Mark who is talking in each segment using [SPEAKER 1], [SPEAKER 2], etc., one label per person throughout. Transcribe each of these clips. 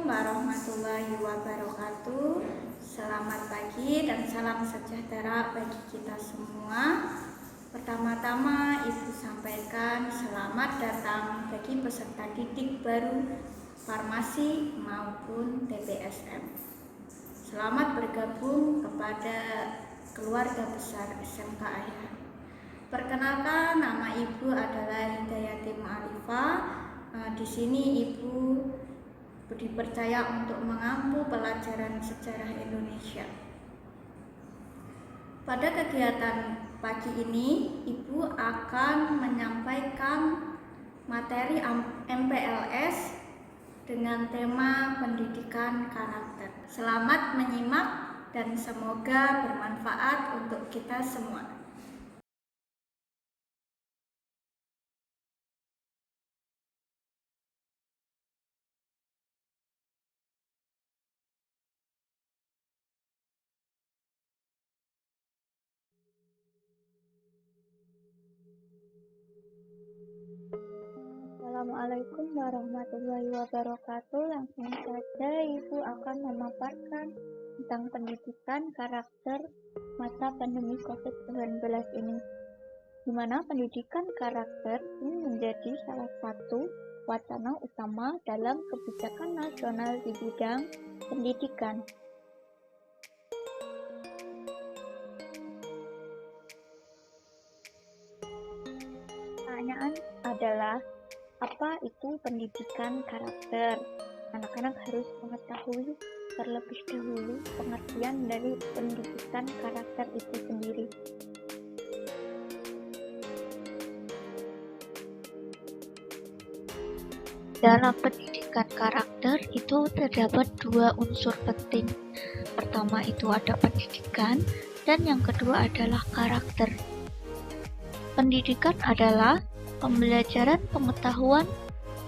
[SPEAKER 1] warahmatullahi wabarakatuh. Selamat pagi dan salam sejahtera bagi kita semua. Pertama-tama Ibu sampaikan selamat datang bagi peserta didik baru farmasi maupun TPSM. Selamat bergabung kepada keluarga besar SMK Ayah. Perkenalkan, nama Ibu adalah Hidayati Ma'arifah. Di sini Ibu dipercaya untuk mengampu pelajaran sejarah Indonesia. Pada kegiatan pagi ini, Ibu akan menyampaikan materi MPLS dengan tema pendidikan karakter. Selamat menyimak dan semoga bermanfaat untuk kita semua.
[SPEAKER 2] Assalamualaikum warahmatullahi wabarakatuh. Langsung saja Ibu akan memaparkan tentang pendidikan karakter masa pandemi COVID-19 ini, di mana pendidikan karakter ini menjadi salah satu wacana utama dalam kebijakan nasional di bidang pendidikan. Pertanyaan adalah, apa itu pendidikan karakter? Anak-anak harus mengetahui terlebih dahulu pengertian dari pendidikan karakter itu sendiri. Dalam pendidikan karakter itu terdapat dua unsur penting. Pertama itu ada pendidikan, dan yang kedua adalah karakter. Pendidikan adalah pembelajaran pengetahuan,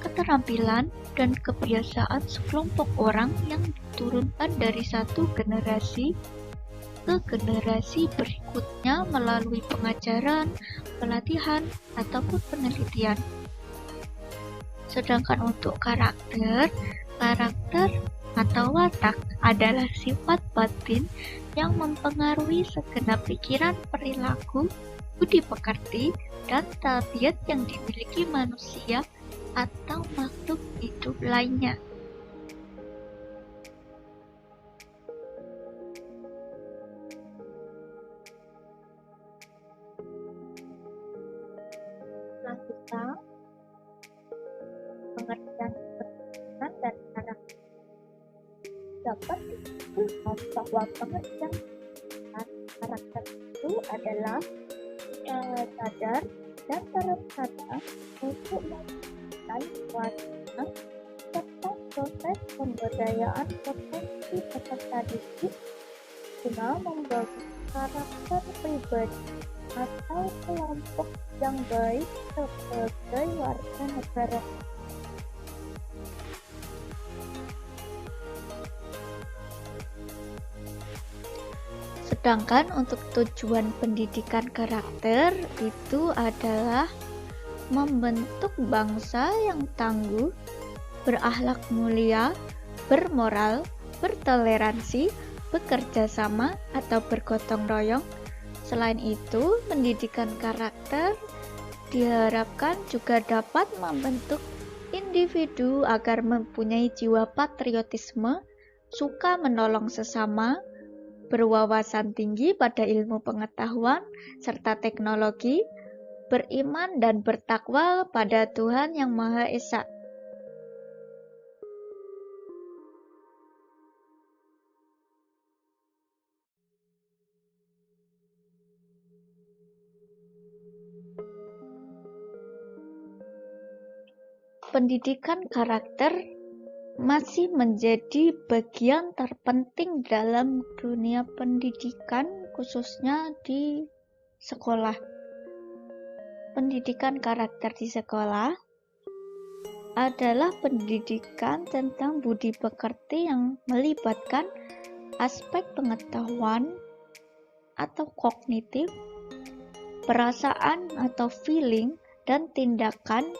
[SPEAKER 2] keterampilan, dan kebiasaan sekelompok orang yang diturunkan dari satu generasi ke generasi berikutnya melalui pengajaran, pelatihan, ataupun penelitian. Sedangkan untuk karakter atau watak adalah sifat batin yang mempengaruhi segenap pikiran, perilaku, budi pekerti, dan tabiat yang dimiliki manusia atau makhluk hidup lainnya. Selanjutnya, pengertian pendidikan dan karakter dapat disimpulkan bahwa pengertian karakter itu adalah sadar dan terencana untuk melakukan wacana serta proses pemberdayaan potensi peserta didik guna membangun karakter pribadi atau kelompok yang baik sebagai warga negara. Sedangkan untuk tujuan pendidikan karakter itu adalah membentuk bangsa yang tangguh, berakhlak mulia, bermoral, bertoleransi, bekerja sama atau bergotong royong. Selain itu, pendidikan karakter diharapkan juga dapat membentuk individu agar mempunyai jiwa patriotisme, suka menolong sesama, berwawasan tinggi pada ilmu pengetahuan serta teknologi, beriman dan bertakwa pada Tuhan Yang Maha Esa. Pendidikan karakter masih menjadi bagian terpenting dalam dunia pendidikan, khususnya di sekolah. Pendidikan karakter di sekolah adalah pendidikan tentang budi pekerti yang melibatkan aspek pengetahuan atau kognitif, perasaan atau feeling, dan tindakan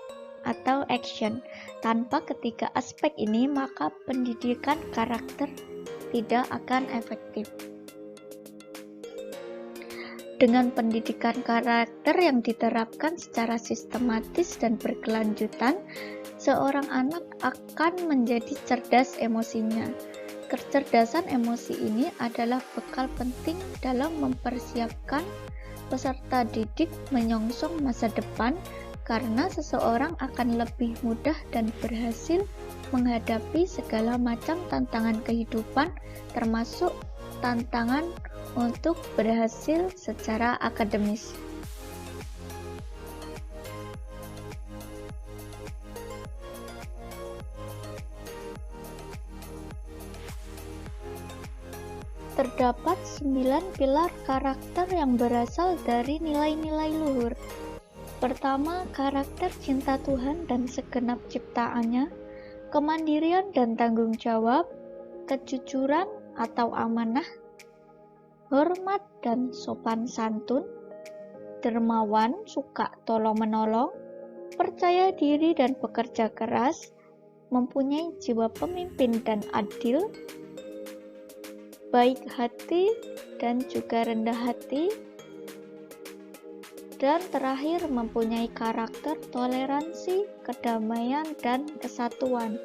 [SPEAKER 2] atau action. Tanpa ketiga aspek ini, maka pendidikan karakter tidak akan efektif. Dengan pendidikan karakter yang diterapkan secara sistematis dan berkelanjutan, seorang anak akan menjadi cerdas emosinya. Kecerdasan emosi ini adalah bekal penting dalam mempersiapkan peserta didik menyongsong masa depan, karena seseorang akan lebih mudah dan berhasil menghadapi segala macam tantangan kehidupan, termasuk tantangan untuk berhasil secara akademis. Terdapat 9 pilar karakter yang berasal dari nilai-nilai luhur. Pertama, karakter cinta Tuhan dan segenap ciptaannya, kemandirian dan tanggung jawab, kejujuran atau amanah, hormat dan sopan santun, dermawan, suka tolong-menolong, percaya diri dan bekerja keras, mempunyai jiwa pemimpin dan adil, baik hati dan juga rendah hati, dan terakhir mempunyai karakter toleransi, kedamaian, dan kesatuan.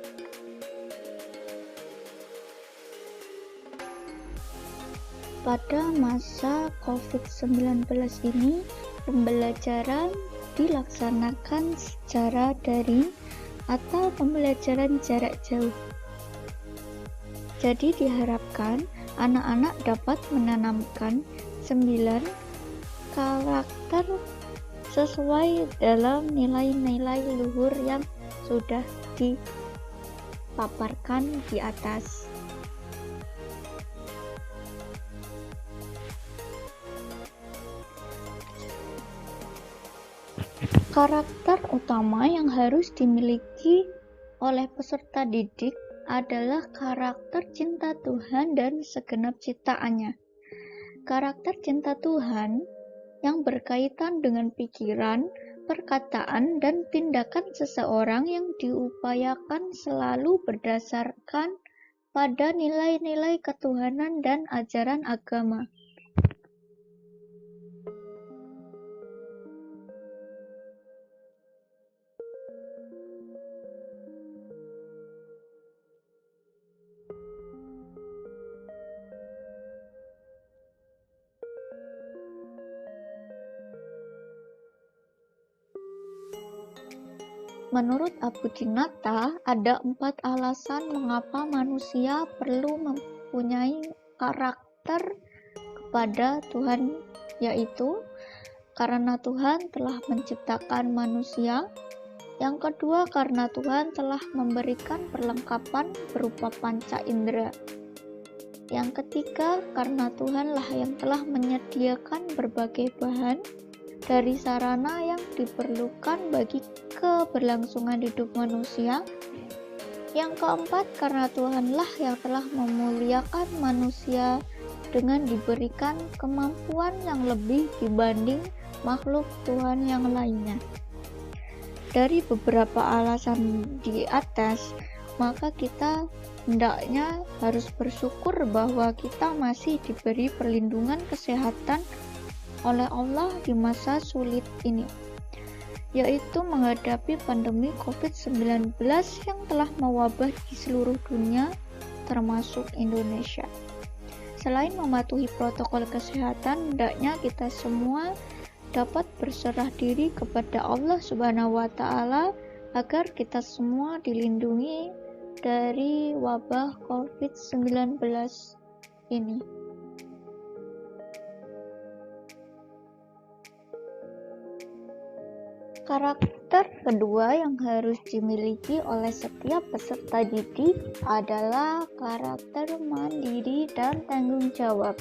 [SPEAKER 2] Pada masa COVID-19 ini, pembelajaran dilaksanakan secara daring atau pembelajaran jarak jauh. Jadi diharapkan anak-anak dapat menanamkan 9 karakter sesuai dalam nilai-nilai luhur yang sudah dipaparkan di atas. Karakter utama yang harus dimiliki oleh peserta didik adalah karakter cinta Tuhan dan segenap ciptaannya. Karakter cinta Tuhan yang berkaitan dengan pikiran, perkataan, dan tindakan seseorang yang diupayakan selalu berdasarkan pada nilai-nilai ketuhanan dan ajaran agama. Menurut Abu Dinata, ada 4 alasan mengapa manusia perlu mempunyai karakter kepada Tuhan, yaitu karena Tuhan telah menciptakan manusia. Yang kedua, karena Tuhan telah memberikan perlengkapan berupa panca indera. Yang ketiga, karena Tuhanlah yang telah menyediakan berbagai bahan dari sarana yang diperlukan bagi keberlangsungan hidup manusia. Yang keempat, karena Tuhanlah yang telah memuliakan manusia dengan diberikan kemampuan yang lebih dibanding makhluk Tuhan yang lainnya. Dari beberapa alasan di atas, maka kita hendaknya harus bersyukur bahwa kita masih diberi perlindungan kesehatan oleh Allah di masa sulit ini, yaitu menghadapi pandemi COVID-19 yang telah mewabah di seluruh dunia, termasuk Indonesia. Selain mematuhi protokol kesehatan, hendaknya kita semua dapat berserah diri kepada Allah Subhanahu wa Ta'ala agar kita semua dilindungi dari wabah COVID-19 ini. Karakter kedua yang harus dimiliki oleh setiap peserta didik adalah karakter mandiri dan tanggung jawab.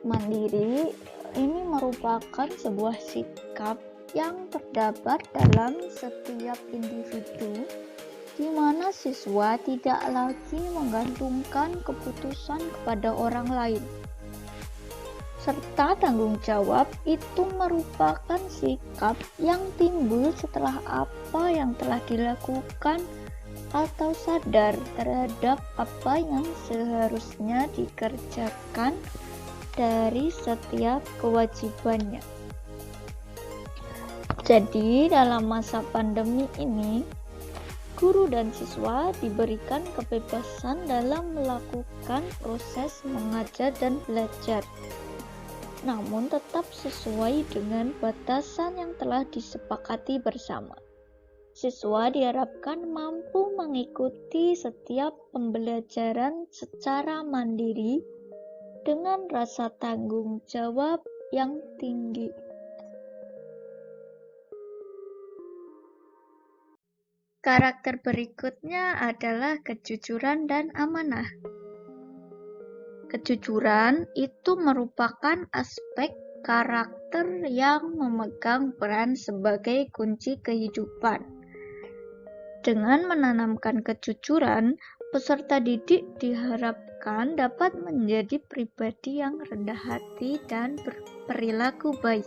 [SPEAKER 2] Mandiri ini merupakan sebuah sikap yang terdapat dalam setiap individu, di mana siswa tidak lagi menggantungkan keputusan kepada orang lain. serta tanggung jawab itu merupakan sikap yang timbul setelah apa yang telah dilakukan atau sadar terhadap apa yang seharusnya dikerjakan dari setiap kewajibannya. Jadi, dalam masa pandemi ini, guru dan siswa diberikan kebebasan dalam melakukan proses mengajar dan belajar, namun tetap sesuai dengan batasan yang telah disepakati bersama. Siswa diharapkan mampu mengikuti setiap pembelajaran secara mandiri dengan rasa tanggung jawab yang tinggi. Karakter berikutnya adalah kejujuran dan amanah. Kejujuran itu merupakan aspek karakter yang memegang peran sebagai kunci kehidupan. Dengan menanamkan kejujuran, peserta didik diharapkan dapat menjadi pribadi yang rendah hati dan berperilaku baik.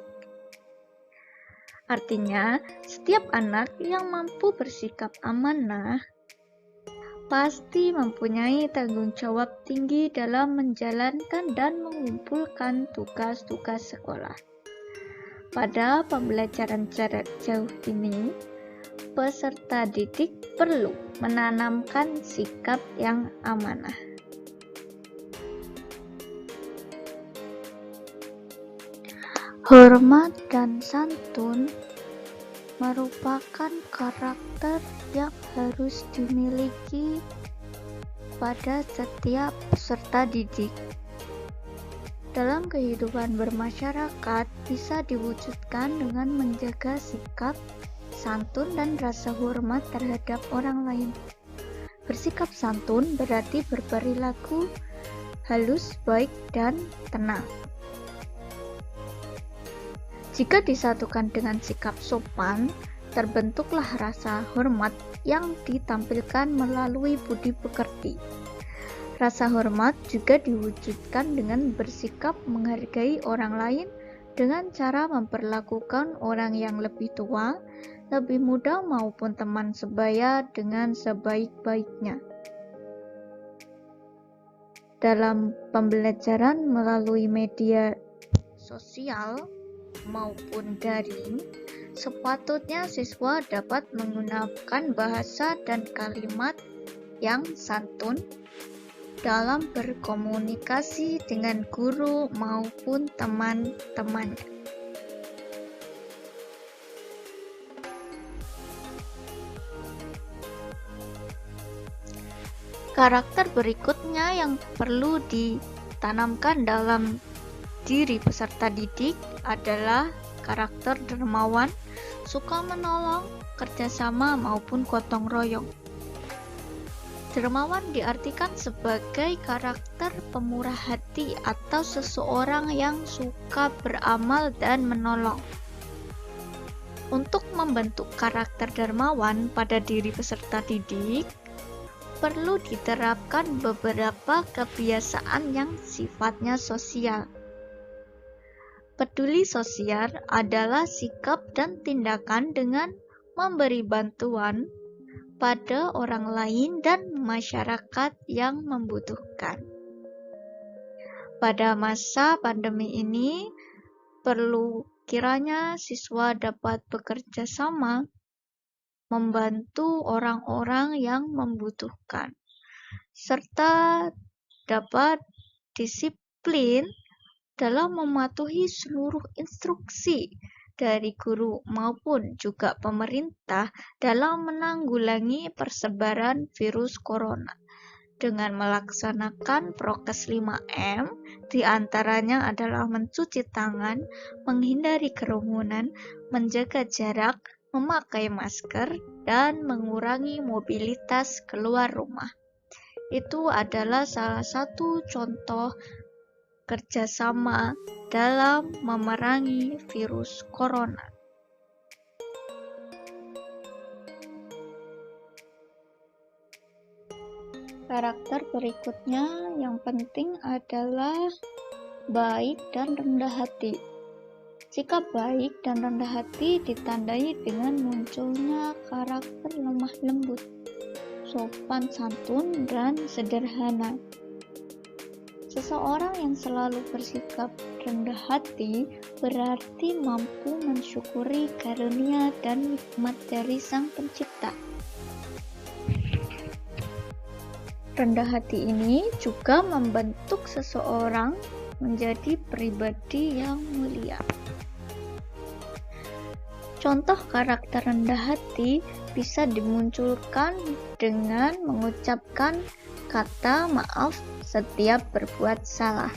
[SPEAKER 2] Artinya, setiap anak yang mampu bersikap amanah pasti mempunyai tanggung jawab tinggi dalam menjalankan dan mengumpulkan tugas-tugas sekolah. Pada pembelajaran jarak jauh ini, peserta didik perlu menanamkan sikap yang amanah. Hormat dan santun merupakan karakter yang harus dimiliki pada setiap peserta didik. Dalam kehidupan bermasyarakat bisa diwujudkan dengan menjaga sikap, santun, dan rasa hormat terhadap orang lain. Bersikap santun berarti berperilaku halus, baik, dan tenang. Jika disatukan dengan sikap sopan, terbentuklah rasa hormat yang ditampilkan melalui budi pekerti. Rasa hormat juga diwujudkan dengan bersikap menghargai orang lain dengan cara memperlakukan orang yang lebih tua, lebih muda maupun teman sebaya dengan sebaik-baiknya. Dalam pembelajaran melalui media sosial maupun daring, sepatutnya siswa dapat menggunakan bahasa dan kalimat yang santun dalam berkomunikasi dengan guru maupun teman-temannya. Karakter berikutnya yang perlu ditanamkan dalam diri peserta didik adalah karakter dermawan, suka menolong, kerjasama maupun gotong royong. Dermawan diartikan sebagai karakter pemurah hati atau seseorang yang suka beramal dan menolong. Untuk membentuk karakter dermawan pada diri peserta didik, perlu diterapkan beberapa kebiasaan yang sifatnya sosial. Peduli sosial adalah sikap dan tindakan dengan memberi bantuan pada orang lain dan masyarakat yang membutuhkan. Pada masa pandemi ini, perlu kiranya siswa dapat bekerja sama, membantu orang-orang yang membutuhkan, serta dapat disiplin dalam mematuhi seluruh instruksi dari guru maupun juga pemerintah dalam menanggulangi persebaran virus corona dengan melaksanakan prokes 5M, diantaranya adalah mencuci tangan, menghindari kerumunan, menjaga jarak, memakai masker, dan mengurangi mobilitas keluar rumah. Itu adalah salah satu contoh kerjasama dalam memerangi virus corona. Karakter berikutnya yang penting adalah baik dan rendah hati. Sikap baik dan rendah hati ditandai dengan munculnya karakter lemah lembut, sopan santun, dan sederhana. Seseorang yang selalu bersikap rendah hati berarti mampu mensyukuri karunia dan nikmat dari Sang Pencipta. Rendah hati ini juga membentuk seseorang menjadi pribadi yang mulia. Contoh karakter rendah hati bisa dimunculkan dengan mengucapkan kata maaf setiap berbuat salah.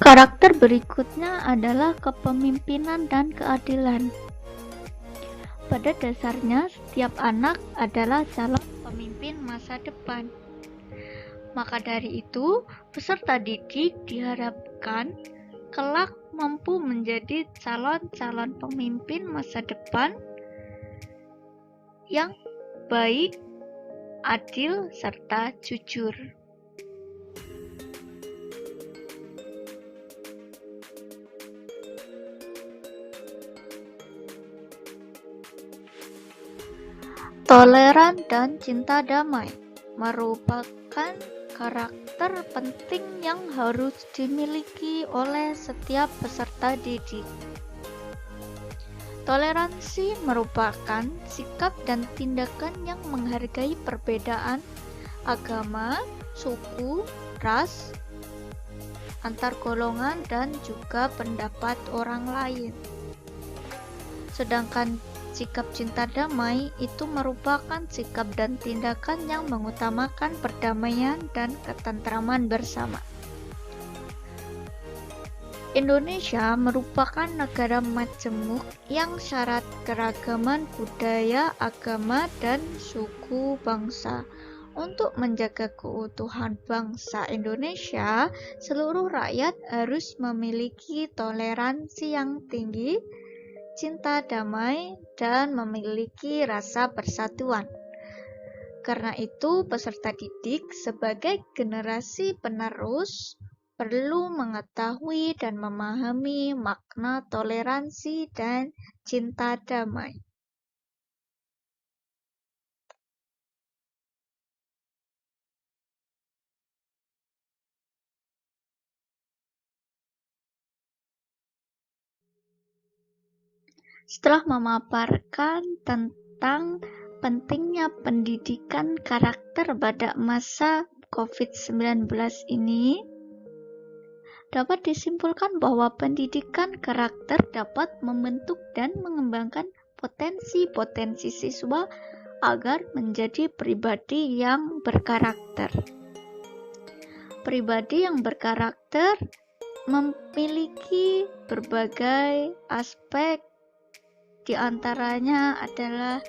[SPEAKER 2] Karakter berikutnya adalah kepemimpinan dan keadilan. Pada dasarnya, setiap anak adalah calon pemimpin masa depan. Maka dari itu, peserta didik diharapkan kelak mampu menjadi calon-calon pemimpin masa depan yang baik, adil, serta jujur. Toleran dan cinta damai merupakan karakter penting yang harus dimiliki oleh setiap peserta didik. Toleransi merupakan sikap dan tindakan yang menghargai perbedaan agama, suku, ras, antar golongan, dan juga pendapat orang lain. Sedangkan sikap cinta damai itu merupakan sikap dan tindakan yang mengutamakan perdamaian dan ketentraman bersama. Indonesia merupakan negara majemuk yang syarat keragaman budaya, agama, dan suku bangsa. Untuk menjaga keutuhan bangsa Indonesia, seluruh rakyat harus memiliki toleransi yang tinggi, cinta damai, dan memiliki rasa persatuan. Karena itu, peserta didik sebagai generasi penerus perlu mengetahui dan memahami makna toleransi dan cinta damai. Setelah memaparkan tentang pentingnya pendidikan karakter pada masa COVID-19 ini, dapat disimpulkan bahwa pendidikan karakter dapat membentuk dan mengembangkan potensi-potensi siswa agar menjadi pribadi yang berkarakter. Pribadi yang berkarakter memiliki berbagai aspek. Di antaranya adalah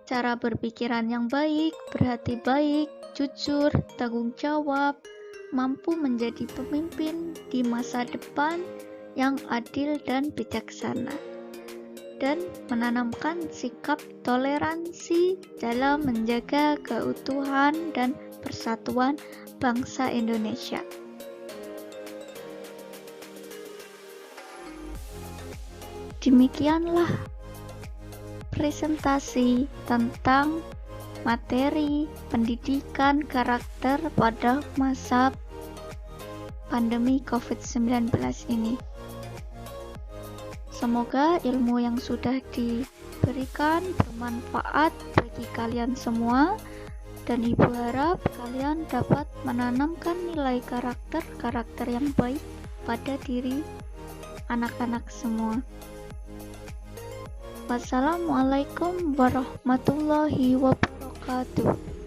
[SPEAKER 2] cara berpikiran yang baik, berhati baik, jujur, tanggung jawab, mampu menjadi pemimpin di masa depan yang adil dan bijaksana, dan menanamkan sikap toleransi dalam menjaga keutuhan dan persatuan bangsa Indonesia. Demikianlah presentasi tentang materi pendidikan karakter pada masa pandemi COVID-19 ini. Semoga ilmu yang sudah diberikan bermanfaat bagi kalian semua, dan Ibu harap kalian dapat menanamkan nilai karakter yang baik pada diri anak-anak semua. Wassalamualaikum warahmatullahi wabarakatuh.